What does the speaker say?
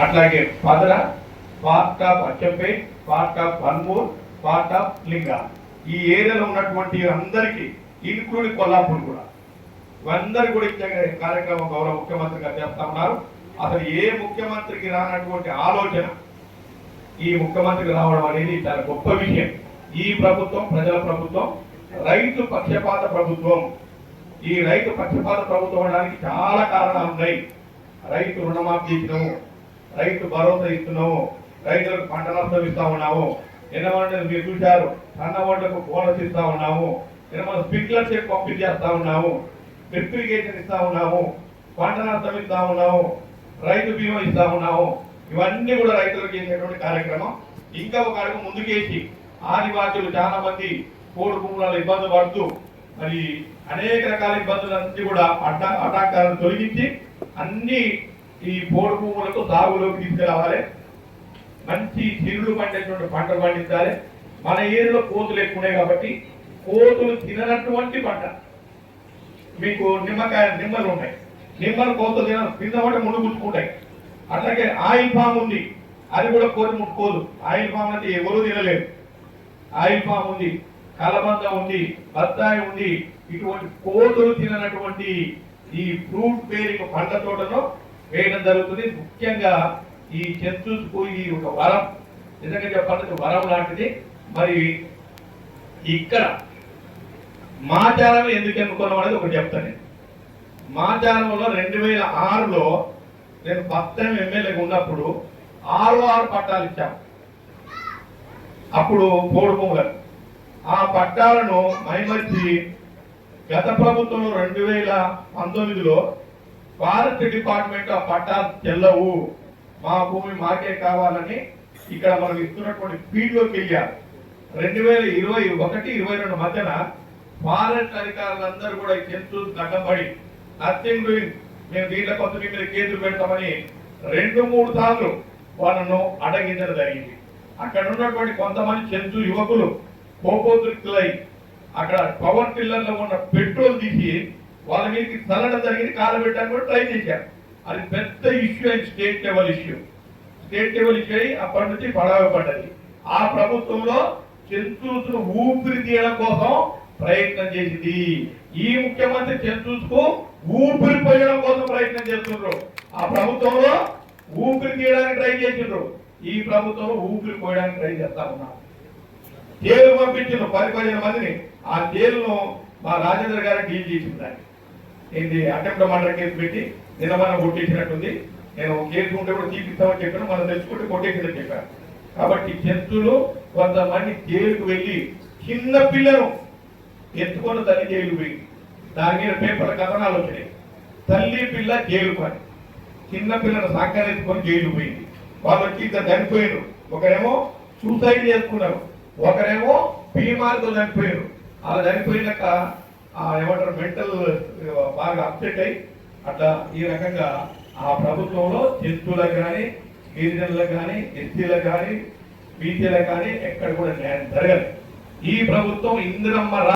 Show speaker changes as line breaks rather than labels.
అట్లాగే Padara, part of Achampet, part of Vanmur, part of Linga, ఈ ఏరియాలో ఉన్నటువంటి అందరికీ ఇంక్లూడింగ్ కొల్లాపూర్ కూడా, ఇవందరూ కూడా ఇచ్చే కార్యక్రమం గౌరవ ముఖ్యమంత్రి గారు చేస్తా ఉన్నారు. అసలు ఏ ముఖ్యమంత్రికి రానటువంటి ఆలోచన ఈ ముఖ్యమంత్రికి రావడం అనేది చాలా గొప్ప విషయం. ఈ ప్రభుత్వం ప్రజల ప్రభుత్వం, రైతు పక్షపాత ప్రభుత్వం. ఈ రైతు పక్షపాత ప్రభుత్వం అనడానికి చాలా కారణాలు ఉన్నాయి. రైతు రుణమాఫీ ఇచ్చినాము, రైతు భరోసా ఇస్తున్నాము, రైతులకు పంట నష్టం ఇస్తా ఉన్నాము, ఎన్నమంటే మీరు చూశారు సన్న ఓట్లకు బోనస్ ఇస్తా ఉన్నాము, ఎన్నమన్న స్ప్రింక్లర్ చెక్ పంపించేస్తా ఉన్నాము, డ్రిప్ ఇరిగేషన్ ఇస్తా ఉన్నాము, పంట నష్టం ఇస్తా ఉన్నాము, రైతు బీమా ఇస్తా ఉన్నాము. ఇవన్నీ కూడా రైతులకు చేసేటువంటి కార్యక్రమం. ఇంకా ఒక అడుగు ముందుకేసి ఆదివాసులు చాలా మంది పోడు భూములలో ఇబ్బంది పడుతూ మరి అనేక రకాల ఇబ్బందులన్నీ కూడా ఆటంకాలను తొలగించి అన్ని ఈ పోడు భూములకు సాగులోకి తీసుకురావాలి. మంచి చిరులు పండేటువంటి పంటలు పండించాలి. మన ఏరియాలో కోతులు ఎక్కువ ఉన్నాయి కాబట్టి కోతులు తిననటువంటి పంట. మీకు నిమ్మలు ఉన్నాయి, నిమ్మలు కోతులు తినమంటే ముందు గుచ్చుకుంటాయి. అట్లాగే ఆయిల్ ఫామ్ ఉంది, అది కూడా కోరి ముట్టుకోదు. ఆయిల్ ఫామ్ అంటే ఎవరు తినలేదు. ఆయిల్ ఫామ్ ఉంది, కలబంద ఉంది, బత్తాయి ఉంది. ఇటువంటి కోతులు తిననటువంటి ఈ ఫ్రూట్ బేరింగ్ పంట తోటలో వేయడం జరుగుతుంది. ముఖ్యంగా ఈ చెంచుకు ఈ ఒక వరం, నిజంగా చెప్పాలంటే వరం లాంటిది. మరి ఇక్కడ మాచారం ఎందుకు ఎన్నుకున్నాం అనేది ఒకటి చెప్తాను. మాచారంలో 2006లో నేను ఫస్ట్ టైం ఎమ్మెల్యేగా ఉన్నప్పుడు 6 పట్టాలు ఇచ్చాము. అప్పుడు పోడు భూములు ఆ పట్టాలను మైమర్చి గత ప్రభుత్వంలో 2019లో ఫారెస్ట్ డిపార్ట్మెంట్ ఆ పట్టాలు చెల్లవు, మా భూమి మాకే కావాలని ఇక్కడ మనం ఇస్తున్నటువంటి స్పీడ్లోకి వెళ్ళారు. 2021-22 మధ్యన ఫారెస్ట్ అధికారులందరూ కూడా చెంచు గడ్డపడి నథింగ్ డూయింగ్, మేము దీంట్లో కొంత మీద కేసులు పెడతామని 2-3 సార్లు వాళ్ళను అడగించడం జరిగింది. అక్కడ ఉన్నటువంటి కొంతమంది చెంచు యువకులు కోపోద్రిక్తులై అక్కడ పవర్ టిల్లర్లో ఉన్న పెట్రోల్ తీసి వాళ్ళ మీదకి చల్లడం జరిగింది. కాలబెట్టడానికి కూడా ట్రై చేశారు. అది పెద్ద ఇష్యూ అయింది, స్టేట్ లెవెల్ ఇష్యూ అయ్యి అప్పటి నుంచి పడవ పడ్డది. ఆ ప్రభుత్వంలో చెంచూసును ఊపిరి తీయడం కోసం ప్రయత్నం చేసింది. ఈ ముఖ్యమంత్రి చెంచూసుకు ఊపిరి పోయడం కోసం ప్రయత్నం చేస్తున్నారు. ఆ ప్రభుత్వంలో ఊపిరి తీయడానికి ట్రై చేసిండ్రు, ఈ ప్రభుత్వంలో ఊపిరి పోయడానికి ట్రై చేస్తా ఉన్నారు. జైలు పంపించారు 10-15 మందిని. ఆ జైలును మా రాజేంద్ర గారు డీల్ చేసింది. ఏంటి అటెంప్ట్ మర్డర్ కేసు పెట్టి నిన్న మనం కొట్టేసినట్టుంది. నేను కేసు ఉంటే కూడా తీపిస్తామని చెప్పాను, మనం తెచ్చుకుంటే కొట్టేసిందని చెప్పాను. కాబట్టి చెంచులు కొంతమంది జైలుకు వెళ్ళి చిన్న పిల్లను ఎత్తుకొని తల్లి జైలు పోయింది. దాని మీద పేపర్ల కథనాలు వచ్చినాయి. తల్లి పిల్ల జైలు పని, చిన్న పిల్లను సంకలు ఎత్తుకొని జైలు పోయింది. వాళ్ళు వచ్చి ఇద్దరు చనిపోయారు. ఒకరేమో సూసైడ్ చేసుకున్నారు, ఒకరేమో బీమార్తో చనిపోయారు. అలా చనిపోయినాక ఏమంటారు మెంటల్ బాగా అప్సెట్ అయ్యి అట్లా ఈ రకంగా ఆ ప్రభుత్వంలో చెంచులకు కానీ, గిరిజనులకు కానీ, ఎస్సీలకు కానీ, బీసీలకు కానీ ఎక్కడ కూడా న్యాయం జరగదు. ఈ ప్రభుత్వం ఇందిరమ్మ